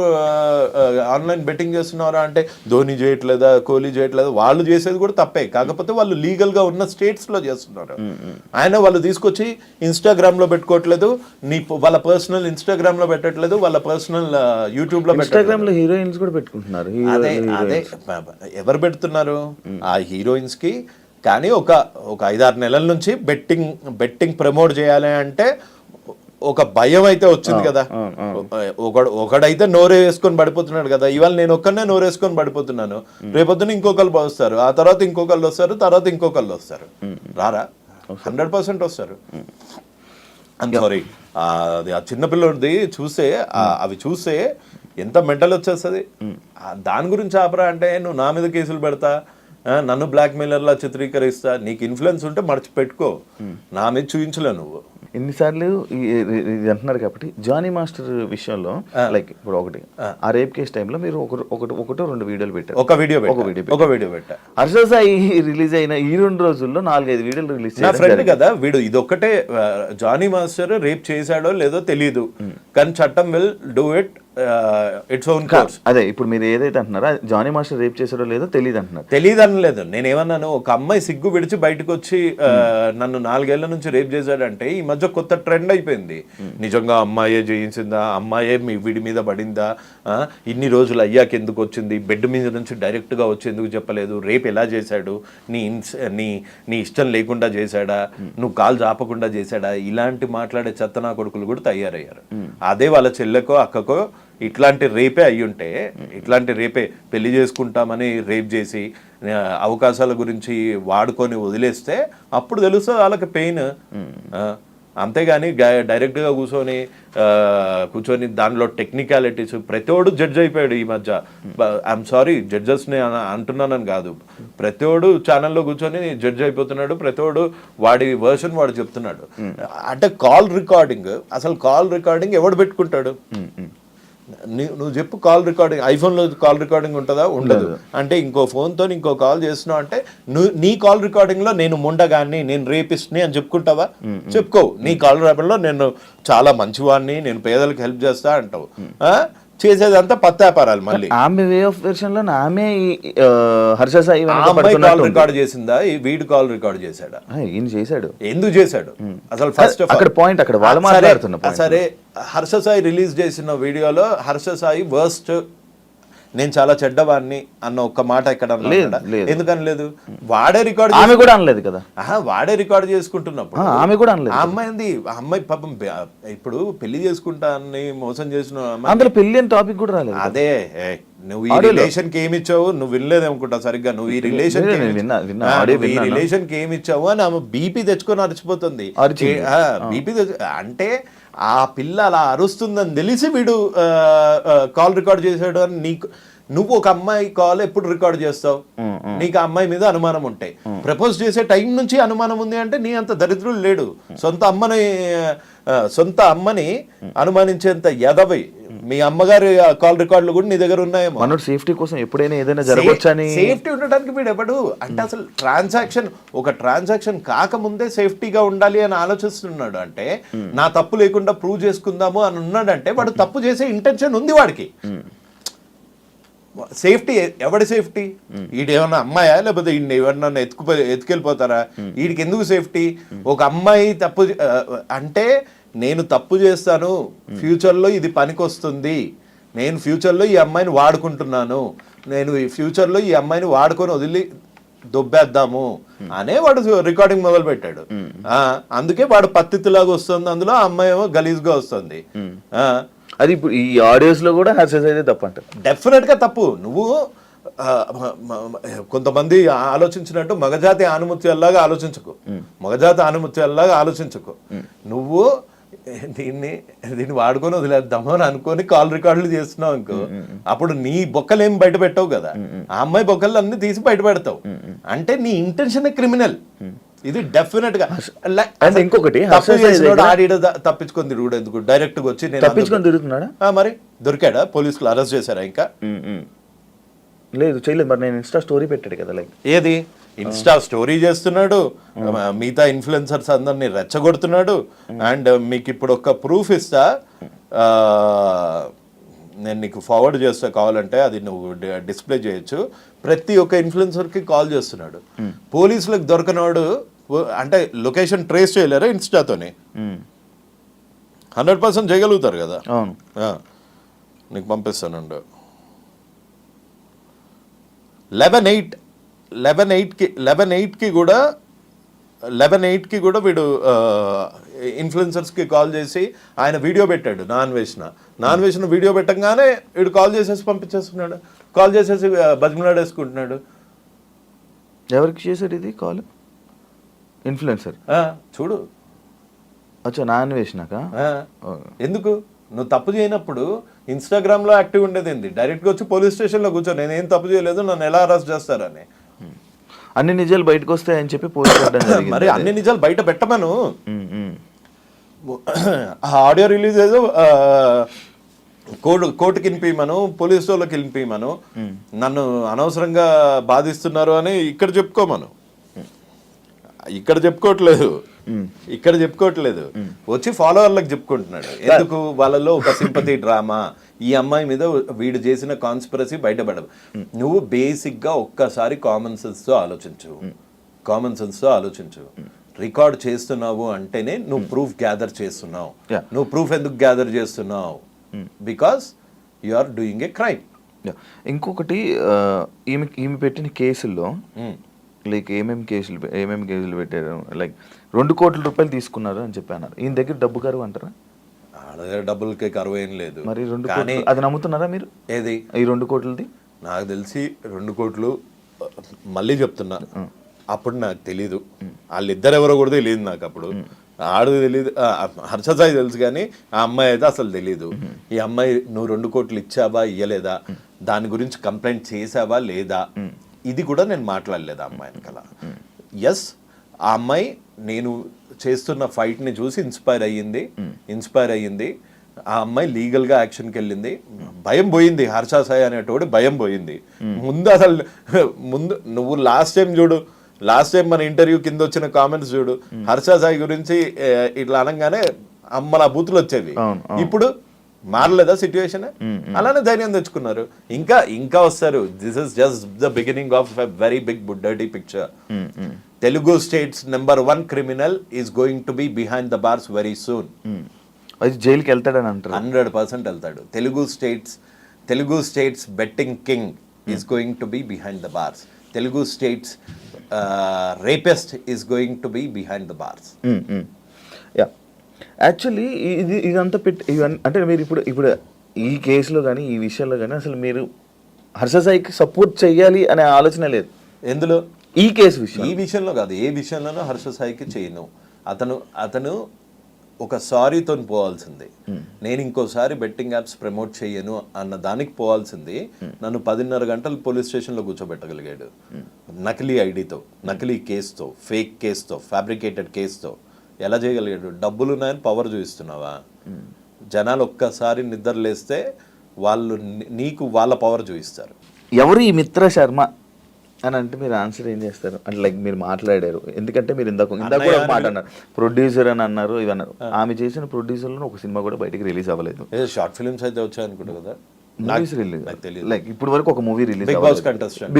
S1: ఆన్లైన్ బెట్టింగ్ చేస్తున్నారా అంటే ధోని చేయట్లేదా, కోహ్లీ చేయట్లేదా? వాళ్ళు చేసేది కూడా తప్పే, కాకపోతే వాళ్ళు లీగల్ గా ఉన్న స్టేట్స్ లో చేస్తున్నారు. వాళ్ళు తీసుకొచ్చి ఇన్స్టాగ్రామ్ లో పెట్టుకోవట్లేదు, వాళ్ళ పర్సనల్ ఇన్స్టాగ్రామ్ లో పెట్టట్లేదు, వాళ్ళ పర్సనల్ యూట్యూబ్ లో
S2: ఇన్స్టాగ్రామ్ లో హీరోయిన్స్ కూడా పెట్టుకుంటున్నారు.
S1: అదే ఎవరు పెడుతున్నారు? ఆ హీరోయిన్స్ కి. కానీ ఒక 5-6 నెలల నుంచి బెట్టింగ్ ప్రమోట్ చేయాలి అంటే ఒక భయం అయితే వచ్చింది కదా. ఒకడైతే నోరే వేసుకొని పడిపోతున్నాడు కదా. ఇవాళ నేను ఒక్కనే నోరేసుకొని పడిపోతున్నాను, రేపొద్దున ఇంకొకళ్ళు వస్తారు, ఆ తర్వాత ఇంకొకళ్ళు వస్తారు, తర్వాత ఇంకొకళ్ళు వస్తారు. రారా? 100% వస్తారు. ఐమ్ సారీ, అది ఆ చిన్నపిల్లడిది చూస్తే అవి చూస్తే ఎంత మెంటల్ వచ్చేస్తుంది. దాని గురించి ఆపరా అంటే నువ్వు నా మీద కేసులు పెడతా, నన్ను బ్లాక్ మెయిలర్లా చిత్రీకరిస్తా. నీకు ఇన్ఫ్లుయెన్స్ ఉంటే మర్చిపెట్టుకో, నా మీద చూపించలే నువ్వు.
S2: ఎన్నిసార్లు ఇది అంటున్నారు కాబట్టి జానీ మాస్టర్ విషయంలో లైక్ ఇప్పుడు ఆ రేప్ కేసు టైంలో మీరు ఒకటో 2 వీడియోలు పెట్టారు.
S1: ఒక వీడియో పెట్టా.
S2: హర్ష సాయి రిలీజ్ అయిన ఈ 2 రోజుల్లో 4-5 వీడియోలు రిలీజ్
S1: నా ఫ్రెండ్ కదా వీడు. ఇదొక్కటే జానీ మాస్టర్ రేప్ చేశాడో లేదో తెలియదు, కానీ చట్టం will do it its own course.
S2: అదే ఇప్పుడు మీరు ఏదైతే అంటున్నారో జానీ మాస్టర్ రేప్ చేశాడో లేదో తెలియదు అంటున్నారు.
S1: తెలియదు అనలేదు. నేనేమన్నాను, ఒక అమ్మాయి సిగ్గు విడిచి బయటకు వచ్చి నన్ను 4 ఏళ్ల నుంచి రేప్ చేశాడంటే ఈ మధ్య కొత్త ట్రెండ్ అయిపోయింది. నిజంగా అమ్మాయే చేయించిందా, అమ్మాయే వీడి మీద పడిందా, ఇన్ని రోజులు అయ్యాక ఎందుకు వచ్చింది, బెడ్ మీద నుంచి డైరెక్ట్ గా వచ్చి ఎందుకు చెప్పలేదు, రేపు ఎలా చేశాడు, నీ ఇష్టం లేకుండా చేశాడా, నువ్వు కాలు చాపకుండా చేశాడా, ఇలాంటి మాట్లాడే చెత్తనా కొడుకులు కూడా తయారయ్యారు. అదే వాళ్ళ చెల్లెకో అక్కకో ఇట్లాంటి రేపే అయ్యుంటే, ఇట్లాంటి రేపే పెళ్లి చేసుకుంటామని రేప్ చేసి అవకాశాల గురించి వాడుకొని వదిలేస్తే అప్పుడు తెలుస్తుంది వాళ్ళకి పెయిన్. అంతేగాని డైరెక్ట్గా కూర్చొని దానిలో టెక్నికాలిటీస్ ప్రతివాడు జడ్జ్ అయిపోయాడు ఈ మధ్య. ఐఎమ్ సారీ జడ్జెస్ని అంటున్నానని కాదు, ప్రతివాడు ఛానల్లో కూర్చొని జడ్జ్ అయిపోతున్నాడు, ప్రతివాడు వాడి వర్షన్ వాడు చెప్తున్నాడు. అంటే కాల్ రికార్డింగ్, అసలు కాల్ రికార్డింగ్ ఎవడు పెట్టుకుంటాడు? నువ్వు చెప్పు. కాల్ రికార్డింగ్ ఐఫోన్లో కాల్ రికార్డింగ్ ఉంటుందా? ఉండదు. అంటే ఇంకో ఫోన్తో ఇంకో కాల్ చేస్తున్నావు అంటే నీ కాల్ రికార్డింగ్లో నేను ముండగాన్ని, నేను రేపిస్ట్ని అని చెప్పుకుంటావా? చెప్పుకోవు. నీ కాల్ రికార్డింగ్లో నేను చాలా మంచివాడిని, నేను పేదలకు హెల్ప్ చేస్తా అంటావు. చేసేదంతా పత్తాపారాలు. మళ్ళీ
S2: ఆమె వే ఆఫ్ వెర్షన్ లో ఆమె హర్ష సాయి
S1: కాల్ రికార్డ్ చేసిందా, వీడు కాల్ రికార్డ్ చేశాడా?
S2: ఈయన చేశాడు.
S1: ఎందుకు చేశాడు అసలు? ఫస్ట్
S2: అక్కడ పాయింట్ అక్కడ వాళ్ళు మాట్లాడుతున్నారు.
S1: సరే, హర్ష సాయి రిలీజ్ చేసిన వీడియోలో హర్ష సాయి వర్స్ట్, నేను చాలా చెడ్డవాడిని అన్న ఒక్క మాట ఎక్కడ ఎందుకని లేదు? వాడే రికార్డ్,
S2: ఆమె కూడా అనలేదు కదా.
S1: వాడే రికార్డ్ చేసుకుంటున్నప్పుడు
S2: ఆమె కూడా అనలేదు.
S1: ఆ అమ్మాయి పాపం ఇప్పుడు పెళ్లి చేసుకుంటా అని మోసం చేసిన
S2: అందులో పెళ్లి అని టాపిక్ కూడా రాలేదు.
S1: అదే నువ్వు ఈ రిలేషన్ కి ఏమి ఇచ్చావు, నువ్వు వినలేదు అనుకుంటా సరిగ్గా. నువ్వు ఈ రిలేషన్ కి ఏమి ఇచ్చావు అని ఆమె బీపీ తెచ్చుకొని అరిచిపోతుంది. బీపీ అంటే ఆ పిల్ల అలా అరుస్తుందని తెలిసి వీడు కాల్ రికార్డ్ చేశాడు అని నువ్వు ఒక అమ్మాయి కాల్ ఎప్పుడు రికార్డ్ చేస్తావు? నీకు ఆ అమ్మాయి మీద అనుమానం ఉంటాయి. ప్రపోజ్ చేసే టైం నుంచి అనుమానం ఉంది అంటే నీ అంత దరిద్రుడు లేడు. సొంత అమ్మని అనుమానించేంత ఎదవై మీ అమ్మగారి కాల్ రికార్డులు కూడా నీ దగ్గర ఉన్నాయేమో.
S2: మనోడు సేఫ్టీ కోసం ఎప్పుడైనా ఏదైనా జరగొచ్చని,
S1: సేఫ్టీ ఉండడానికి వీడు ఎవడు అంటే అసలు ట్రాన్సాక్షన్ కాకముందే సేఫ్టీగా ఉండాలి అని ఆలోచిస్తున్నాడు. అంటే నా తప్పు లేకుండా ప్రూవ్ చేసుకుందాము అని ఉన్నాడంటే వాడు తప్పు చేసే ఇంటెన్షన్ ఉంది వాడికి. సేఫ్టీ ఎవడి సేఫ్టీ? ఈడేమన్నా అమ్మాయా లేకపోతే ఈయన ఎవరన్నా ఎత్తుకెళ్ళిపోతారా? వీడికి ఎందుకు సేఫ్టీ? ఒక అమ్మాయి తప్పు అంటే నేను తప్పు చేస్తాను, ఫ్యూచర్లో ఇది పనికొస్తుంది, నేను ఫ్యూచర్లో ఈ అమ్మాయిని వాడుకుంటున్నాను, నేను ఈ ఫ్యూచర్లో ఈ అమ్మాయిని వాడుకొని వదిలి దొబ్బేద్దాము అనే వాడు రికార్డింగ్ మొదలు పెట్టాడు. అందుకే వాడు పత్తిలాగా వస్తుంది, అందులో ఆ అమ్మాయి ఏమో గలీజ్గా వస్తుంది.
S2: అది ఇప్పుడు ఈ ఆడియోస్ లో కూడా హర్షస్ అయితే తప్పు అంటారు.
S1: డెఫినెట్ గా తప్పు. నువ్వు కొంతమంది ఆలోచించినట్టు మగజాతి ఆనుమత్యాల్లాగా ఆలోచించకు, మగజాతి ఆనుమత్యాల్లాగా ఆలోచించకు. నువ్వు దీన్ని వాడుకొని వదిలేద్దాము అని అనుకొని కాల్ రికార్డులు చేస్తున్నావు అనుకో, అప్పుడు నీ బొక్కలు ఏం బయట పెట్టావు కదా, ఆ అమ్మాయి బొక్కలు అన్ని తీసి బయట పెడతావు. అంటే నీ ఇంటెన్షన్ క్రిమినల్. ఇది డెఫినెట్ గా.
S2: ఇంకొకటి
S1: ఆడిడ తప్పించుకొని తిరుగుడు ఎందుకు, డైరెక్ట్ గా వచ్చి నేను
S2: తప్పించుకొని తిరుగుతున్నాడా?
S1: మరి దొరికాడా? పోలీసులు అరెస్ట్ చేశారా? ఇంకా
S2: లేదు, చేయలేదు. మరి నేను ఇన్స్టా స్టోరీ పెట్టాడు కదా, లైక్
S1: ఏది ఇన్స్టా స్టోరీ చేస్తున్నాడు, మిగతా ఇన్ఫ్లుయెన్సర్స్ అందరినీ రెచ్చగొడుతున్నాడు. అండ్ మీకు ఇప్పుడు ఒక ప్రూఫ్ ఇస్తా, నేను నీకు ఫార్వర్డ్ చేస్తా కావాలంటే, అది నువ్వు డిస్ప్లే చేయొచ్చు. ప్రతి ఒక్క ఇన్ఫ్లుయెన్సర్కి కాల్ చేస్తున్నాడు. పోలీసులకు దొరకనాడు అంటే లొకేషన్ ట్రేస్ చేయలేరా ఇన్స్టాతోని? 100% చేయగలుగుతారు కదా.
S2: అవును,
S1: నీకు పంపిస్తానండు. 11/8కి కూడా వీడు ఇన్ఫ్లుయెన్సర్స్కి కాల్ చేసి ఆయన వీడియో పెట్టాడు. నాన్ వేసిన వీడియో పెట్టంగానే వీడు కాల్ చేసేసి పంపించేస్తున్నాడు, కాల్ చేసేసి బతిమలాడేసుకుంటున్నాడు.
S2: ఎవరికి చేశాడు ఇది కాల్? ఇన్ఫ్లుయెన్సర్
S1: చూడు.
S2: అచ్చా, నాన్ వేసినాక
S1: ఎందుకు నువ్వు తప్పు చేయనప్పుడు ఇన్స్టాగ్రామ్లో యాక్టివ్ ఉండేది ఏంది? డైరెక్ట్గా వచ్చి పోలీస్ స్టేషన్లో కూర్చో, నేనేం తప్పు చేయలేదు, నన్ను ఎలా అరెస్ట్ చేస్తారని.
S2: అన్ని నిజాలు బయటకు వస్తాయని చెప్పి పోలీసు
S1: మరి అన్ని నిజాలు బయట పెట్టమను. ఆడియో రిలీజ్ ఏదో కోర్టుకి వినిపించమను, పోలీసు వాళ్ళకి వినిపించమను, నన్ను అనవసరంగా బాధిస్తున్నారు అని ఇక్కడ చెప్పుకోమను. ఇక్కడ చెప్పుకోవట్లేదు, వచ్చి ఫాలోవర్లకు చెప్పుకుంటున్నాడు. ఎందుకు? వాళ్ళలో ఒక సింపతి డ్రామా, ఈ అమ్మాయి మీద వీడు చేసిన కాన్స్పిరసీ బయటపడదు. నువ్వు బేసిక్గా ఒక్కసారి కామన్ సెన్స్తో ఆలోచించు. రికార్డ్ చేస్తున్నావు అంటేనే నువ్వు ప్రూఫ్ గ్యాదర్ చేస్తున్నావు. నువ్వు ప్రూఫ్ ఎందుకు గ్యాదర్ చేస్తున్నావు? Because you are doing a crime.
S2: ఇంకొకటి, ఈమె పెట్టిన కేసుల్లో లైక్ ఏమేమి కేసులు పెట్టారు, లైక్ 2 కోట్ల రూపాయలు తీసుకున్నారు అని చెప్పాను. ఈయన దగ్గర డబ్బు కరువు అంటారా?
S1: డబ్బులకి కరువు ఏం లేదు.
S2: మరి 2 కోట్లు అది నమ్ముతున్నారా మీరు?
S1: ఏది
S2: ఈ 2 కోట్లది? నాకు
S1: తెలిసి 2 కోట్లు, మళ్ళీ చెప్తున్నా, అప్పుడు నాకు తెలీదు. వాళ్ళిద్దరు ఎవరో కూడా తెలియదు నాకు. అప్పుడు ఆడది తెలియదు, హర్షసాయి తెలుసు, కానీ ఆ అమ్మాయి అయితే అసలు తెలీదు. ఈ అమ్మాయి నువ్వు 2 కోట్లు ఇచ్చావా ఇయ్యలేదా, దాని గురించి కంప్లైంట్ చేసావా లేదా, ఇది కూడా నేను మాట్లాడలేదు ఆ అమ్మాయి వెనకాల. ఎస్, ఆ అమ్మాయి నేను చేస్తున్న ఫైట్ని చూసి ఇన్స్పైర్ అయ్యింది. ఆ అమ్మాయి లీగల్గా యాక్షన్కి వెళ్ళింది. భయం పోయింది, హర్ష సాయి అనేటోడు భయం పోయింది. ముందు నువ్వు లాస్ట్ టైం మన ఇంటర్వ్యూ కింద వచ్చిన కామెంట్స్ చూడు, హర్ష సాయి గురించి ఇట్లా అనగానే అమ్మల బూతులు వచ్చేవి. ఇప్పుడు మారలేదా సిచ్యువేషన్? అలానే ధైర్యం తెచ్చుకున్నారు. ఇంకా వస్తారు. This is just the beginning of a very big dirty picture. Telugu states #1 criminal is going to be behind the bars very soon.
S2: అది జైలుకి వెళ్తాడని అంటారు.
S1: 100% వెళ్తాడు. Telugu states betting king is going to be behind the bars. Telugu states rapist is going to be behind the bars.
S2: Actually ఇదంతా అంటే మీరు ఇప్పుడు ఈ కేసులో కానీ ఈ విషయంలో కానీ అసలు మీరు హర్ష సాయికి సపోర్ట్ చేయాలి అనే ఆలోచన లేదు.
S1: ఎందులో?
S2: ఈ విషయంలో
S1: కాదు, ఏ విషయంలోనూ హర్ష సాయికి చేయను. అతను ఒక సారీతో పోవాల్సింది. నేను ఇంకోసారి బెట్టింగ్ యాప్స్ ప్రమోట్ చేయను అన్న దానికి పోవాల్సింది. నన్ను 10:30 గంటలు పోలీస్ స్టేషన్లో కూర్చోబెట్టగలిగాడు. నకిలీ ఐడితో, నకిలీ కేసుతో, ఫేక్ కేసుతో, ఫ్యాబ్రికేటెడ్ కేసుతో. ఎలా చేయగలిగాడు? డబ్బులు ఉన్నాయని పవర్ చూపిస్తున్నావా? జనాలు ఒక్కసారి నిద్ర లేస్తే నీకు వాళ్ళ పవర్ చూపిస్తారు.
S2: ఎవరు ఈ మిత్ర శర్మ అని అంటే మీరు ఆన్సర్ ఏం చేస్తారు? అంటే లైక్ మీరు మాట్లాడారు, ఎందుకంటే మీరు ఇందాక కూడా మాట అన్నారు, ప్రొడ్యూసర్ అని అన్నారు, ఇవి అన్నారు. ఆమె చేసిన ప్రొడ్యూసర్లో ఒక సినిమా కూడా బయటకు రిలీజ్ అవ్వలేదు.
S1: షార్ట్ ఫిల్మ్స్ అయితే వచ్చాయనుకుంటా కదా.
S2: మూవీస్ రిలీజ్ లైక్ ఇప్పుడు వరకు ఒక movie release,
S1: Bigg Boss contestant,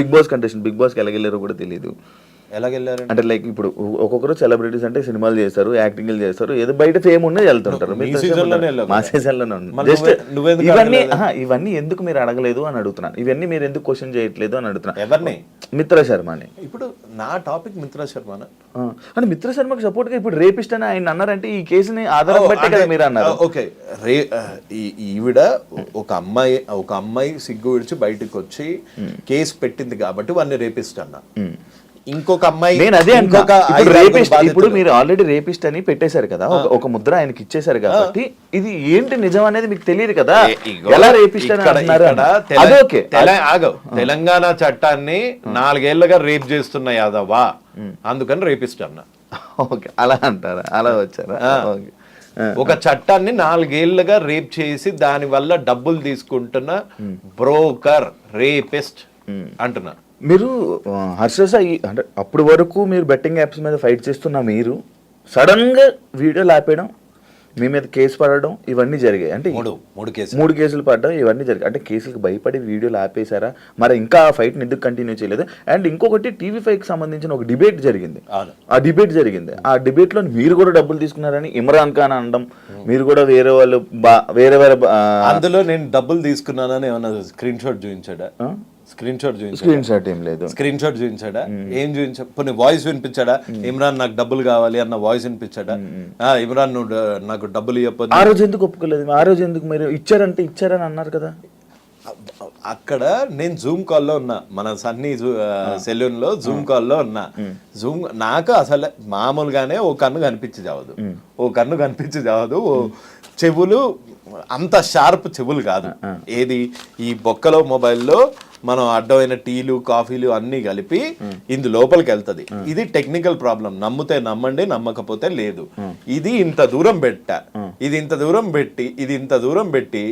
S2: Bigg బాస్కి ఎలా వెళ్ళారో కూడా తెలియదు.
S1: ఎలాగెళ్ళారు?
S2: అంటే లైక్ ఇప్పుడు ఒక్కొక్కరు సెలబ్రిటీస్ అంటే సినిమాలు చేస్తారు, యాక్టింగ్లు చేస్తారు, ఏదో బయట ఫేమ్ ఉన్నది వెళ్తుంటారు.
S1: మీ సీజన్లోనే
S2: మా సీజన్లోనే ఉంది.
S1: మరి
S2: జస్ట్
S1: నువ్వెందుకు
S2: ఇవన్నీ ఇవన్నీ ఎందుకు మీరు అడగలేదు అని అడుగుతున్నాను. ఇవన్నీ మీరు ఎందుకు క్వశ్చన్ చేయట్లేదు అని అడుగుతున్నాను.
S1: ఎవరిని?
S2: మిత్ర శర్మని.
S1: ఇప్పుడు నా టాపిక్ మిత్ర శర్మనా?
S2: అంటే మిత్ర శర్మకి సపోర్ట్ గా ఇప్పుడు రేపిస్ట్ అని ఆయన అన్నారంటే ఈ కేసుని ఆధారం బట్టే కదా మీరు అన్నారు.
S1: ఓకే, ఈవిడ ఒక అమ్మాయి సిగ్గు విడిచి బయటకు వచ్చి కేసు పెట్టింది కాబట్టి వాడిని రేపిస్ట్ అన్న. ఇంకొక అమ్మాయి,
S2: నేను అదే ఇంకొక రేపిస్ట్. ఇప్పుడు మీరు ఆల్రెడీ రేపిస్ట్ అని పెట్టేశారు కదా, ఒక ముద్ర ఆయనకి ఇచ్చేశారు కాబట్టి ఇది ఏంటి నిజం అనేది మీకు తెలియదు కదా, ఎలా రేపిస్ట్ అని అంటున్నారు. అదే ఓకే,
S1: ఆగవు. తెలంగాణ చట్టాన్ని 4 ఏళ్లుగా రేప్ చేస్తున్న యాదవా, అందుకని రేపిస్ట్ అన్న.
S2: ఓకే, అలా అంటారా? అలా వచ్చారా? ఓకే.
S1: ఒక చట్టాన్ని 4 ఏళ్లుగా రేప్ చేసి దాని వల్ల డబ్బులు తీసుకుంటున్న బ్రోకర్ రేపిస్ట్ అంటున్నా.
S2: మీరు హర్ష సాయి అంటే అప్పటి వరకు మీరు బెట్టింగ్ యాప్స్ మీద ఫైట్ చేస్తున్న మీరు సడన్ గా వీడియోలు ఆపేయడం, మీ మీద కేసు పడడం, ఇవన్నీ జరిగాయి. అంటే మూడు కేసులు పడడం, ఇవన్నీ జరిగాయి. అంటే కేసులకు భయపడి వీడియోలు ఆపేశారా? మరి ఇంకా ఆ ఫైట్ ని ఎందుకు కంటిన్యూ చేయలేదు? అండ్ ఇంకొకటి TV5 కి సంబంధించిన ఒక డిబేట్ జరిగింది. ఆ డిబేట్ లో మీరు కూడా డబ్బులు తీసుకున్నారని ఇమ్రాన్ ఖాన్ అనడం, మీరు కూడా వేరే వాళ్ళు వేరే
S1: అందులో నేను డబ్బులు తీసుకున్నానని ఏమన్నా స్క్రీన్ షాట్ చూపించాడా? స్క్రీన్ షాట్ ఏం లేదు. స్క్రీన్ షాట్ చూపించాడా? ఏం చూపించా? కొన్ని వాయిస్ వినిపించాడా? ఇమ్రాన్ నాకు డబ్బులు కావాలి అన్న వాయిస్ వినిపించాడా? ఇమ్రాన్ నువ్వు నాకు డబ్బులు ఇవ్వకపోతే.
S2: ఆ రోజు ఎందుకు ఒప్పుకోలేదు? ఆ రోజు ఎందుకు మీరు ఇచ్చారని అన్నారు కదా?
S1: అక్కడ నేను జూమ్ కాల్లో ఉన్నా, మన సన్నీ సెలూన్ లో జూమ్ కాల్లో ఉన్నా. నాకు అసలు మామూలుగానే ఓ కన్ను కనిపించి చావదు, చెవులు అంత షార్ప్ చెవులు కాదు. ఏది ఈ బొక్కలో మొబైల్లో మనం అడ్డమైన టీలు కాఫీలు అన్ని కలిపి ఇందు లోపలికి వెళ్తుంది. ఇది టెక్నికల్ ప్రాబ్లం, నమ్మితే నమ్మండి, నమ్మకపోతే లేదు. ఇది ఇంత దూరం పెట్టి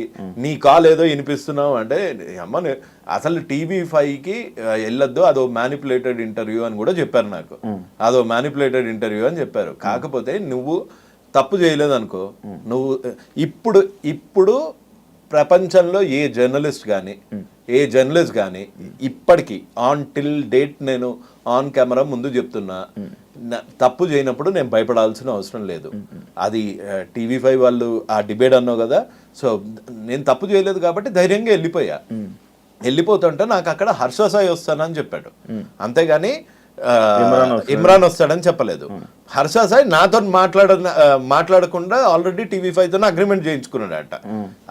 S1: నీ కాల్ ఏదో వినిపిస్తున్నావు అంటే అమ్మ అసలు TV5కి వెళ్ళొద్దు, అదో మ్యానిపులేటెడ్ ఇంటర్వ్యూ అని కూడా చెప్పారు నాకు. అదో మ్యానిపులేటెడ్ ఇంటర్వ్యూ అని చెప్పారు. కాకపోతే నువ్వు తప్పు చేయలేదు అనుకో, నువ్వు ఇప్పుడు ప్రపంచంలో ఏ జర్నలిస్ట్ కానీ ఇప్పటికీ ఆన్ టిల్ డేట్ నేను ఆన్ కెమెరా ముందు చెప్తున్నా, తప్పు చేయనప్పుడు నేను భయపడాల్సిన అవసరం లేదు. అది TV5 వాళ్ళు ఆ డిబేట్ అన్నావు కదా, సో నేను తప్పు చేయలేదు కాబట్టి ధైర్యంగా వెళ్ళిపోతుంటే నాకు అక్కడ హర్ష సాయి వస్తానని చెప్పాడు, అంతేగాని ఇమ్రాన్ వస్తాడని చెప్పలేదు. హర్ష సాయి నాతో మాట్లాడకుండా ఆల్రెడీ TV5 తో అగ్రిమెంట్ చేయించుకున్నాడట.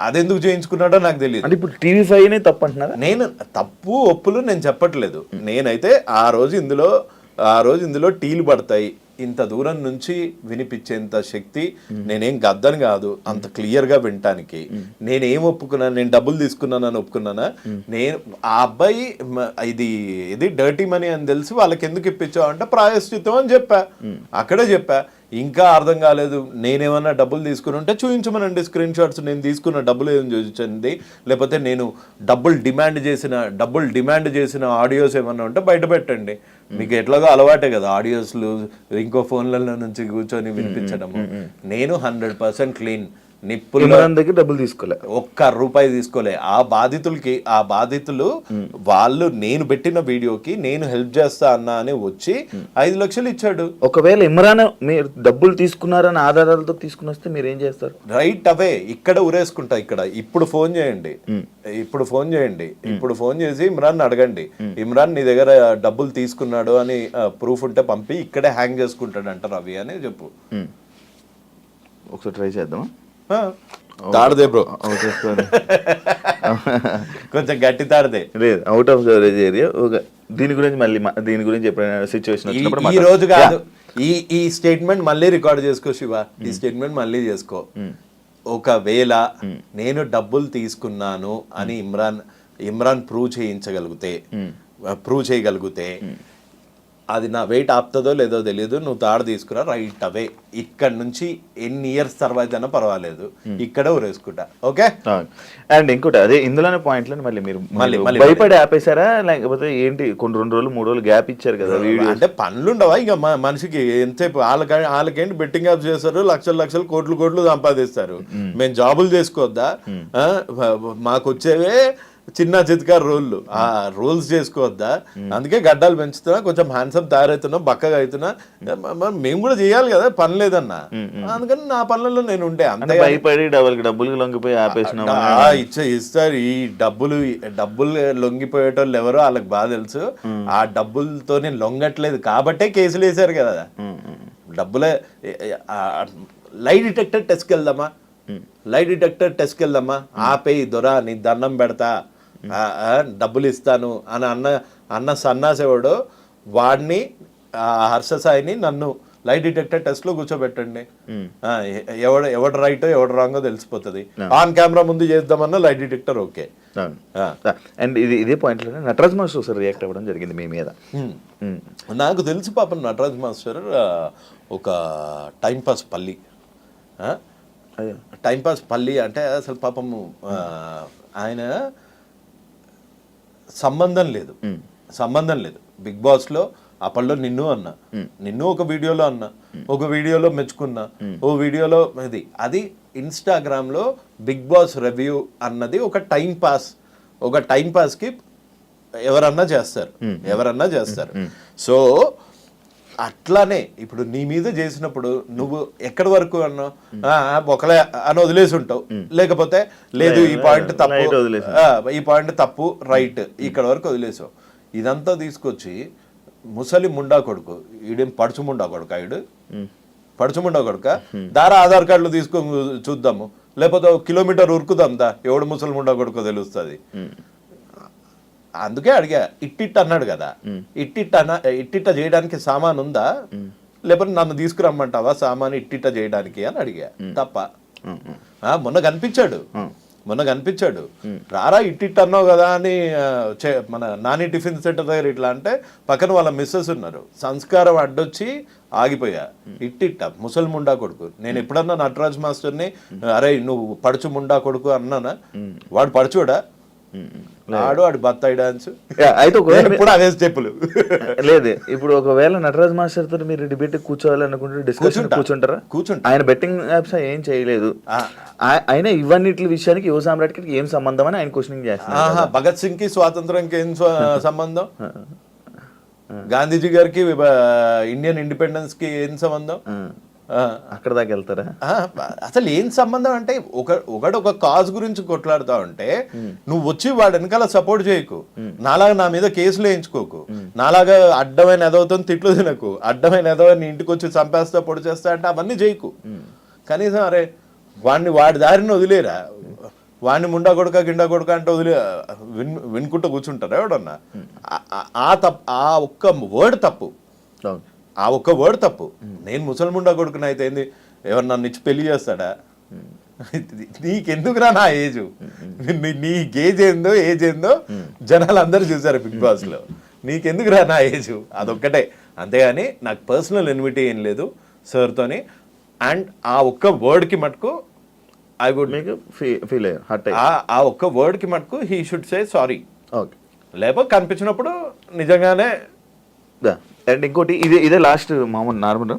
S1: అదెందుకు చేయించుకున్నాడో నాకు తెలియదు.
S2: ఇప్పుడు TV5 తప్పు అంటున్నారా?
S1: నేను తప్పు ఒప్పులు నేను చెప్పట్లేదు. నేనైతే ఆ రోజు ఇందులో టీలు పడతాయి, ఇంత దూరం నుంచి వినిపించేంత శక్తి నేనేం గద్దని కాదు, అంత క్లియర్ గా వినటానికి. నేనేం ఒప్పుకున్నాను? నేను డబ్బులు తీసుకున్నానని ఒప్పుకున్నానా? నేను ఆ అబ్బాయి ఇది డర్టీ మనీ అని తెలిసి వాళ్ళకి ఎందుకు ఇప్పించావు అంటే ప్రాయశ్చిత్తం అని అక్కడే చెప్పా. ఇంకా అర్థం కాలేదు, నేనేమన్నా డబ్బులు తీసుకుని ఉంటే చూపించమనండి స్క్రీన్ షాట్స్, నేను తీసుకున్న డబ్బులు ఏం చూపించండి, లేకపోతే నేను డబ్బులు డిమాండ్ చేసిన ఆడియోస్ ఏమన్నా ఉంటే బయట పెట్టండి. మీకు ఎట్లాగో అలవాటే కదా ఆడియోస్లు ఇంకో ఫోన్లలో నుంచి కూర్చొని వినిపించడము. నేను 100% క్లీన్, నిప్పుల
S2: దగ్గర డబ్బులు తీసుకోలే,
S1: ₹1 తీసుకోలే. ఆ బాధితులు వాళ్ళు నేను పెట్టిన వీడియోకి నేను హెల్ప్ చేస్తా అన్నా అని వచ్చి 5 లక్షలు ఇచ్చాడు.
S2: ఒకవేళ ఇమ్రాన్ మీరు డబ్బులు తీసుకున్నారని ఆధారాలతో తీసుకుని వస్తే మీరు ఏం చేస్తారు?
S1: రైట్ అవే ఇక్కడ ఉరేసుకుంటా. ఇప్పుడు ఫోన్ చేయండి, ఇప్పుడు ఫోన్ చేసి ఇమ్రాన్ అడగండి, ఇమ్రాన్ నీ దగ్గర డబ్బులు తీసుకున్నాడు అని ప్రూఫ్ ఉంటే పంపి ఇక్కడే హ్యాంగ్ చేసుకుంటాడు అంటారు రవి అని చెప్పు.
S2: ఒకసారి ట్రై చేద్దామా?
S1: తాడదే బ్రో, కొంచెం గట్టి తాడదే,
S2: లేదు అవుట్ ఆఫ్ కవరేజ్ ఏరియా. దీని గురించి ఎప్పుడైనా సిచ్యువేషన్
S1: ఈ రోజు కాదు, ఈ స్టేట్మెంట్ మళ్ళీ రికార్డ్ చేసుకో శివ, ఈ స్టేట్మెంట్ మళ్ళీ చేసుకో. ఒకవేళ నేను డబ్బులు తీసుకున్నాను అని ఇమ్రాన్ ప్రూవ్ చేయగలిగితే అది నా వెయిట్ ఆపుతుందో లేదో తెలియదు, నువ్వు తాడు తీసుకురా రైట్ అవే. ఇక్కడ నుంచి ఎన్ని ఇయర్స్ తర్వాత అయినా పర్వాలేదు, ఇక్కడ ఊరేసుకుంటా. ఓకే.
S2: అండ్ ఇంకోటి అదే ఇందులోనే పాయింట్లను మళ్ళీ భయపడి ఆపేశారా, లేకపోతే ఏంటి? కొన్ని 2 రోజులు 3 రోజులు గ్యాప్ ఇచ్చారు కదా వీడియో
S1: అంటే పనులుండవా ఇక మనిషికి? ఎంతసేపు వాళ్ళకేంటి బెట్టింగ్ యాప్ చేస్తారు, లక్షలు కోట్లు సంపాదిస్తారు. మేము జాబులు చేసుకోవద్దా? మాకు వచ్చేవే చిన్న చిత్కారు రోళ్ళు ఆ రోల్స్ చేసుకోవద్దా, అందుకే గడ్డాలు పెంచుతున్నా, కొంచెం హ్యాండ్సమ్ తయారవుతున్నా, బక్కగా అవుతున్నా, మేము కూడా చేయాలి కదా, పని లేదన్నా, అందుకని నా పనులలో నేను ఉండే అంతే.
S2: భయపడి డబ్బులు లొంగిపోయి ఆపేసిన
S1: ఇస్తారు ఈ డబ్బులు లొంగిపోయేటోళ్ళు ఎవరో వాళ్ళకి బాగా తెలుసు. ఆ డబ్బులతో నేను లొంగట్లేదు కాబట్టే కేసులు వేశారు కదా. డబ్బులే లై డిటెక్టర్ టెస్ట్కి వెళ్దామా, లై డిటెక్టర్ టెస్ట్కి వెళ్దామా, ఆపేయి దొరా నీ దండం పెడతా, డబ్బులు ఇస్తాను అని అన్న సన్నాసేవాడు వాడిని, హర్ష సాయిని నన్ను లై డిటెక్టర్ టెస్ట్ లో కూర్చోబెట్టండి, ఎవడు రైటో ఎవడు రాంగో తెలిసిపోతుంది. ఆన్ కెమెరా ముందు చేద్దామన్నా లై డిటెక్టర్ ఓకే.
S2: అండ్ ఇదే పాయింట్ లో నటరాజ్ మాస్టర్ సార్ రియాక్ట్ అవ్వడం జరిగింది మీ మీద.
S1: నాకు తెలుసు పాపం నటరాజ్ మాస్టర్ ఒక టైంపాస్ పల్లి, టైంపాస్ పల్లి అంటే అసలు పాపము ఆయన సంబంధం లేదు బిగ్ బాస్ లో. అప్పట్లో నిన్ను అన్నా, నిన్ను ఒక వీడియోలో అన్నా, ఒక వీడియోలో మెచ్చుకున్నా, ఓ వీడియోలో అది ఇన్స్టాగ్రామ్ లో బిగ్ బాస్ రివ్యూ అన్నది ఒక టైం పాస్ కి ఎవరన్నా చేస్తారు. సో అట్లానే ఇప్పుడు నీ మీద చేసినప్పుడు నువ్వు ఎక్కడి వరకు అన్నావు, ఒకలే అని వదిలేసి ఉంటావు, లేకపోతే లేదు ఈ పాయింట్ తప్పు రైట్ ఇక్కడ వరకు వదిలేసావు. ఇదంతా తీసుకొచ్చి ముసలి ముండా కొడుకు, ఈడేం పడుచు ముండా కొడుకు, పడుచు ముండా కొడుక దారా ఆధార్ కార్డులు తీసుకొని చూద్దాము, లేకపోతే 1 కిలోమీటర్ ఉరుకుదాం దా, ఎవడు ముసలి ముండా కొడుకో తెలుస్తుంది. అందుకే అడిగా, ఇట్టిట్ అన్నాడు కదా, ఇట్టిట్ట చేయడానికి సామాన్ ఉందా, లేకపోతే నన్ను తీసుకురమ్మంటావా సామాన్ ఇట్టిట్ట చేయడానికి అని అడిగా. తప్ప మొన్న కనిపించాడు రారా ఇట్టిట్ అన్నావు కదా అని, మన నాని టిఫిన్ సెంటర్ దగ్గర ఇట్లా అంటే పక్కన వాళ్ళ మిస్సెస్ ఉన్నారు, సంస్కారం అడ్డొచ్చి ఆగిపోయా. ఇట్టిట్ట ముసలి ముండా కొడుకు. నేను ఎప్పుడన్నా నటరాజ్ మాస్టర్ని అరే నువ్వు పడుచు ముండా కొడుకు అన్నానా? వాడు పడుచోడా? వాడు బత్తాయి డాన్స్
S2: అయితే
S1: ఇప్పుడు అదే స్టెప్పులు
S2: లేదు. ఇప్పుడు ఒకవేళ నటరాజ్ మాస్టర్ తో మీరు డిబేట్ కూర్చోవాలనుకుంటే డిస్కషన్ కూర్చుంటారా? ఆయన బెట్టింగ్ యాప్స్ ఏం చేయలేదు, ఆయన ఇవన్నిటి విషయానికి యువ సామ్రాట్కి ఏం సంబంధం అని ఆయన క్వశ్చనింగ్ చేస్తున్నారు.
S1: భగత్ సింగ్ కి స్వాతంత్రంకి ఏం సంబంధం, గాంధీజీ గారికి ఇండియన్ ఇండిపెండెన్స్ కి ఏం సంబంధం,
S2: అక్కడ దాకా వెళ్తారా?
S1: అసలు ఏం సంబంధం అంటే ఒక కాజ్ గురించి కొట్లాడుతా ఉంటే నువ్వు వచ్చి వాడు వెనకాల సపోర్ట్ చేయకు, నాలాగా నా మీద కేసులు వేయించుకోకు, నాలాగా అడ్డమైన ఎదవతో తిట్లు తినకు, అడ్డమైన ఎదవని ఇంటికి వచ్చి చంపేస్తా పొడి చేస్తా అంటే అవన్నీ చేయకు. కనీసం అరే వాడి దారిని వదిలేరా, వాడిని ముండా కొడుక గిండా కొడుక అంటే వదిలే వినుకుంటూ కూర్చుంటారా ఎవడన్నా? ఆ ఒక్క వర్డ్ తప్పు. నేను ముసల్ముండా కొడుకుని అయితే ఏంది, ఎవరు నన్ను ఇచ్చి పెళ్లి చేస్తాడా? నీకెందుకురా నా ఏజ్, నీ ఏజ్ ఏందో జనాలు అందరూ చూసారు బిగ్ బాస్ లో, నీకెందుకురా నా ఏజ్, అదొక్కటే. అంతేగాని నాకు పర్సనల్ ఎన్విటీ ఏం లేదు సార్తోని. అండ్ ఆ ఒక్క వర్డ్ కి మటుకు ఐ వుడ్
S2: ఫీల్
S1: ఆ ఒక్క వర్డ్ కి మటుకు హీ షుడ్ సే సారీ. లేకపోతే కనిపించినప్పుడు నిజంగానే.
S2: అండ్ ఇంకోటి ఇదే లాస్ట్ మామూలు నార్మల్,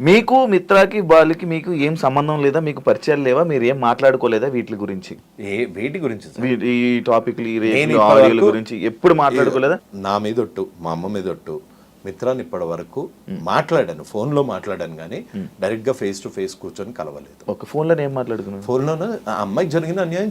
S2: మీకు మిత్రాకి బాలుకి మీకు ఏం సంబంధం లేదా, మీకు పరిచయాలు లేవా, మీరు ఏం మాట్లాడుకోలేదా వీటి గురించి?
S1: వీటి గురించి
S2: ఈ టాపిక్లు ఆడియోల గురించి ఎప్పుడు మాట్లాడుకోలేదా?
S1: నా మీద ఒట్టు, మా అమ్మ మీద ఒట్టు, మిత్రాన్ని ఇప్పటి వరకు మాట్లాడాను, ఫోన్లో మాట్లాడాను కానీ డైరెక్ట్గా ఫేస్ టు ఫేస్ కూర్చొని కలవలేదు.
S2: ఒక ఫోన్లో ఏం మాట్లాడుకున్నాను?
S1: ఫోన్లోనే ఆ అమ్మాయికి జరిగిన అన్యాయం